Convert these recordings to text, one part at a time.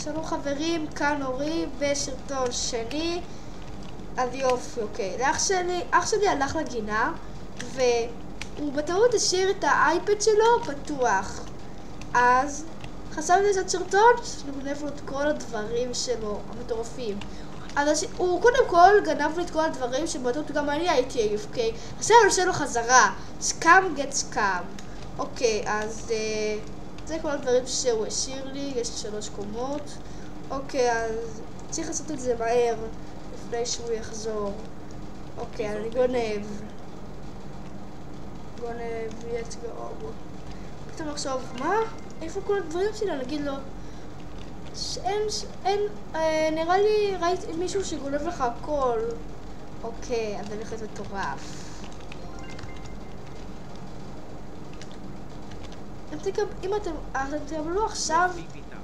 שלום חברים, כאן אורי בסרטון שני. אז יופי, אוקיי. אח שלי הלך לגינה והוא בטעות השאיר את האייפד שלו פתוח. אז חשבתי לעשות סרטון שנגנב לו את כל הדברים שלו המטורפים. אז הוא קודם כל גנב לי את כל הדברים שבטעות גם אני הייתי עייף, אוקיי? עכשיו אני עושה לו חזרה. סקאם גט סקאם. אוקיי, אז זה כל הדברים שהוא השאיר לי, יש 3 קומות. אוקיי, אז צריך לעשות את זה מהר לפני שהוא יחזור. אוקיי, אני גונב, let's go. פתאום לחשוב, מה? איפה כל הדברים שלי? נגיד לו אין, נראה לי ראיתי מישהו שגונב לך הכל. אוקיי, אז אני הולכת מטורף. אם אתם תקבלו עכשיו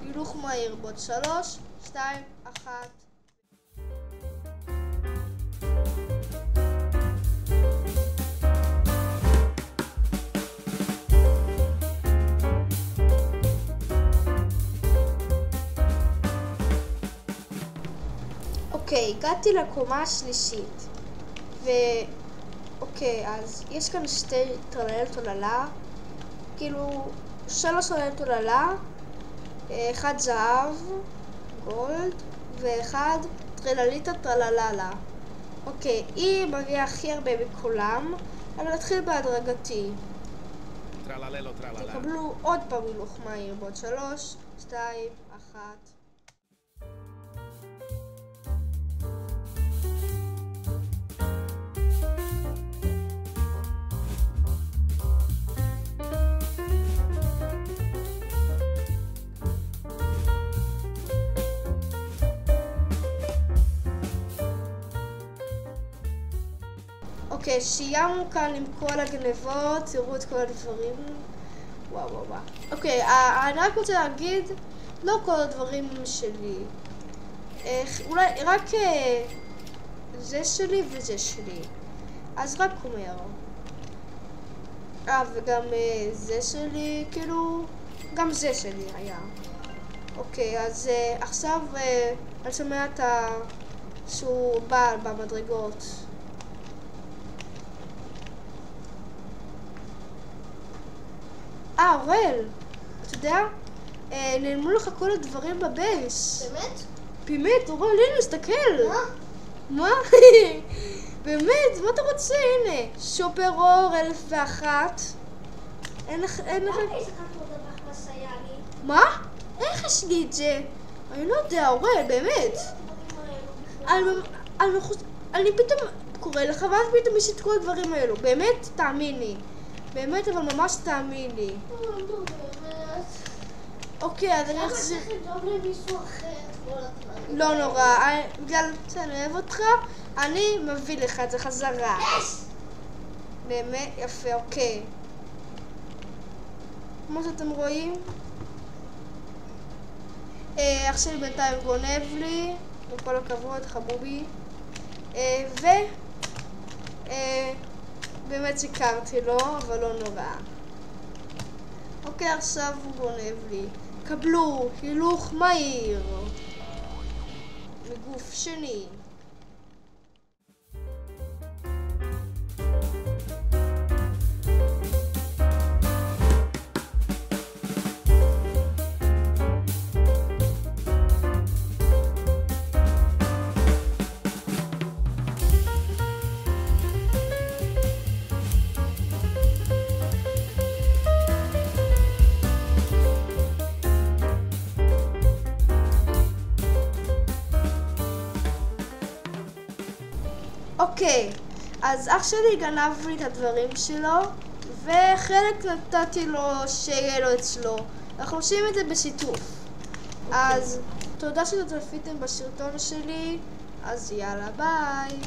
הילוך מהיר בעוד 3, 2, 1. אוקיי, הגעתי לקומה השלישית אוקיי, אז יש כאן 2 טרללת עוללה, כאילו 3 טרללת עוללה, 1 זהב, גולד, ו1 טרלליטה טרלללה. אוקיי, היא מגיעה הכי הרבה מכולם, אבל נתחיל בהדרגתי. תקבלו עוד פעם הילוך מהיר בעוד 3, 2, 1. אוקיי, סיימנו כאן עם כל הגנבות, תראו את כל הדברים. וואו. אוקיי, אני רק רוצה להגיד, לא כל הדברים שלי. אולי רק זה שלי וזה שלי. אז רק אומר. וגם זה שלי, כאילו, גם זה שלי היה. אוקיי, אז עכשיו אני שומע שהוא בא במדרגות. אורל, אתה יודע, נעלמו לך כל הדברים בבייס. באמת? באמת, אורל, הנה, תסתכל. מה? באמת, מה אתה רוצה? הנה, שופר אור 1001. אין לך... מה? איך יש לי את זה? אני לא יודע, אורל, באמת. אני פתאום קורא לך, ואז פתאום יש את כל הדברים האלו. באמת, תאמין לי. באמת, אבל ממש תאמין לי. אוקיי, אז אני אחזיר... לא נורא, בגלל שאני אוהב אותך, אני מביא לך את זה חזרה. באמת, יפה, אוקיי. כמו שאתם רואים, אח שלי בינתיים גונב לי, עם כל הכבוד, חבובי. באמת שיקרתי לו, אבל לא נורא. אוקיי, עכשיו הוא גונב לי. קבלו הילוך מהיר מגוף שני. אוקיי, אז אח שלי גנב לי את הדברים שלו, וחלק נתתי לו שיהיה לו אצלו. אנחנו עושים את זה בשיתוף. אז תודה שצפיתם בסרטון שלי, אז יאללה ביי.